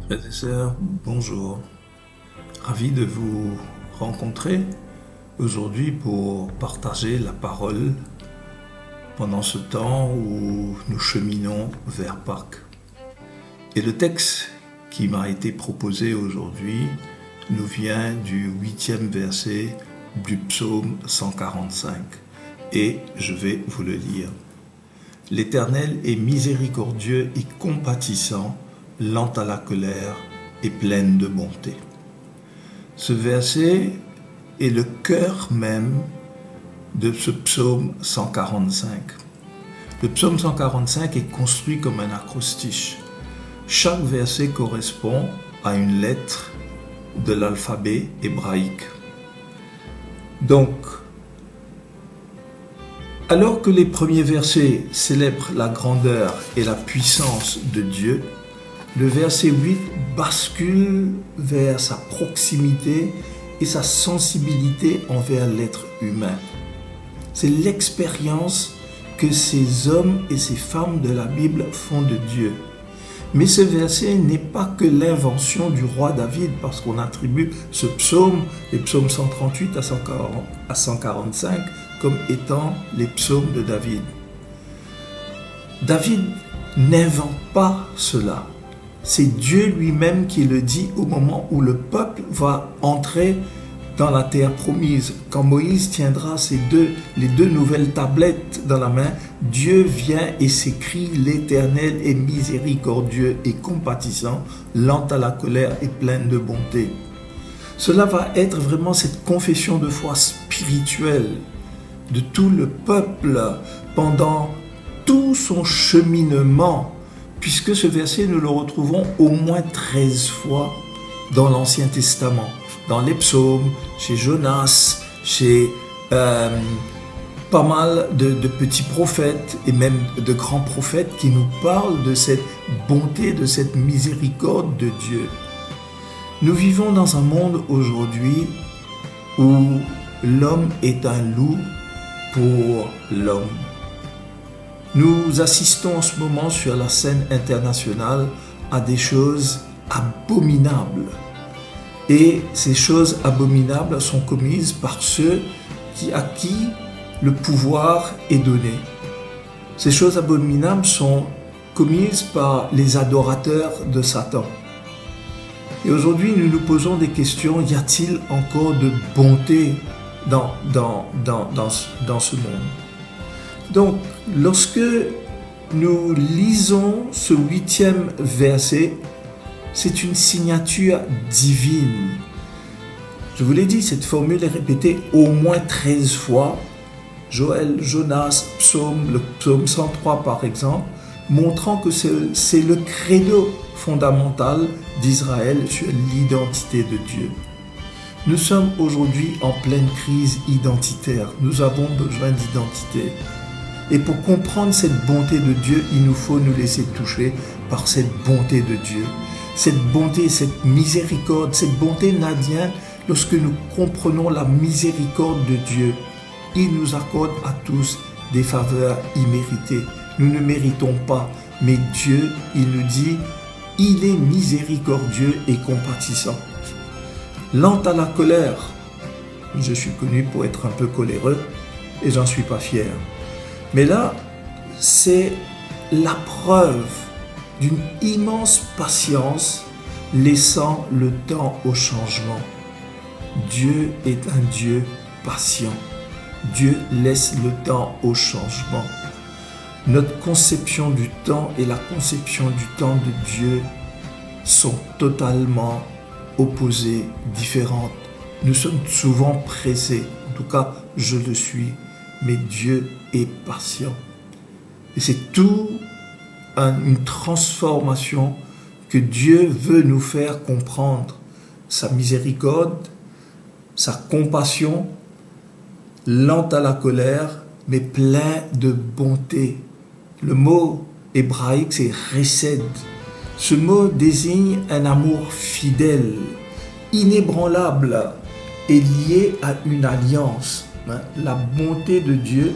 Frères et sœurs, bonjour. Ravi de vous rencontrer aujourd'hui pour partager la parole pendant ce temps où nous cheminons vers Pâques. Et le texte qui m'a été proposé aujourd'hui nous vient du 8e verset du psaume 145 et je vais vous le lire. L'Éternel est miséricordieux et compatissant, lent à la colère et plein de bonté. Ce verset est le cœur même de ce psaume 145. Le psaume 145 est construit comme un acrostiche. Chaque verset correspond à une lettre de l'alphabet hébraïque. Donc, alors que les premiers versets célèbrent la grandeur et la puissance de Dieu, le verset 8 bascule vers sa proximité et sa sensibilité envers l'être humain. C'est l'expérience que ces hommes et ces femmes de la Bible font de Dieu. Mais ce verset n'est pas que l'invention du roi David, parce qu'on attribue ce psaume, les psaumes 138 à 145, comme étant les psaumes de David. David n'invente pas cela. C'est Dieu lui-même qui le dit au moment où le peuple va entrer dans la terre promise. Quand Moïse tiendra les deux nouvelles tablettes dans la main, Dieu vient et s'écrie: l'Éternel est miséricordieux et compatissant, lent à la colère et plein de bonté. Cela va être vraiment cette confession de foi spirituelle de tout le peuple pendant tout son cheminement, puisque ce verset, nous le retrouvons au moins 13 fois dans l'Ancien Testament, dans les psaumes, chez Jonas, chez pas mal de petits prophètes et même de grands prophètes qui nous parlent de cette bonté, de cette miséricorde de Dieu. Nous vivons dans un monde aujourd'hui où l'homme est un loup pour l'homme. Nous assistons en ce moment sur la scène internationale à des choses abominables. Et ces choses abominables sont commises par ceux à qui le pouvoir est donné. Ces choses abominables sont commises par les adorateurs de Satan. Et aujourd'hui, nous nous posons des questions. Y a-t-il encore de bonté dans ce monde? Donc, lorsque nous lisons ce 8e verset, c'est une signature divine. Je vous l'ai dit, cette formule est répétée au moins 13 fois. Joël, Jonas, le psaume 103 par exemple, montrant que c'est le credo fondamental d'Israël sur l'identité de Dieu. Nous sommes aujourd'hui en pleine crise identitaire. Nous avons besoin d'identité. Et pour comprendre cette bonté de Dieu, il nous faut nous laisser toucher par cette bonté de Dieu. Cette bonté, cette miséricorde, cette bonté n'advient lorsque nous comprenons la miséricorde de Dieu. Il nous accorde à tous des faveurs imméritées. Nous ne méritons pas, mais Dieu, il nous dit, il est miséricordieux et compatissant. Lent à la colère. Je suis connu pour être un peu coléreux et j'en suis pas fier. Mais là, c'est la preuve d'une immense patience, laissant le temps au changement. Dieu est un Dieu patient. Dieu laisse le temps au changement. Notre conception du temps et la conception du temps de Dieu sont totalement opposées, différentes. Nous sommes souvent pressés, en tout cas je le suis, mais Dieu est patient. Et c'est tout une transformation que Dieu veut nous faire comprendre. Sa miséricorde, sa compassion, lent à la colère, mais plein de bonté. Le mot hébraïque, c'est chesed. Ce mot désigne un amour fidèle, inébranlable et lié à une alliance. La bonté de Dieu,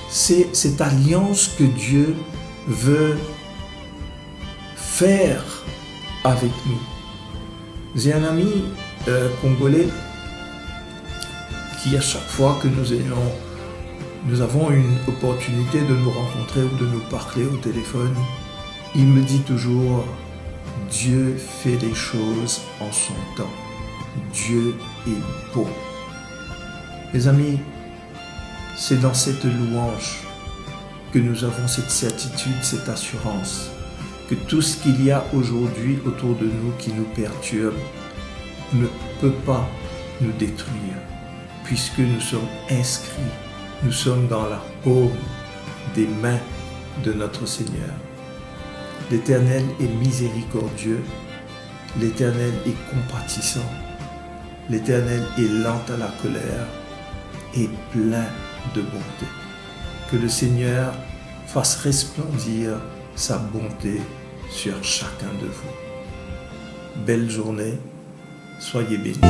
c'est cette alliance que Dieu veut faire avec nous. J'ai un ami congolais qui, à chaque fois que nous avons une opportunité de nous rencontrer ou de nous parler au téléphone, il me dit toujours: Dieu fait les choses en son temps. Dieu est beau. Mes amis, c'est dans cette louange que nous avons cette certitude, cette assurance, que tout ce qu'il y a aujourd'hui autour de nous qui nous perturbe ne peut pas nous détruire, puisque nous sommes inscrits, nous sommes dans la paume des mains de notre Seigneur. L'Éternel est miséricordieux, l'Éternel est compatissant, l'Éternel est lent à la colère et plein de bonté. Que le Seigneur fasse resplendir sa bonté sur chacun de vous. Belle journée, soyez bénis.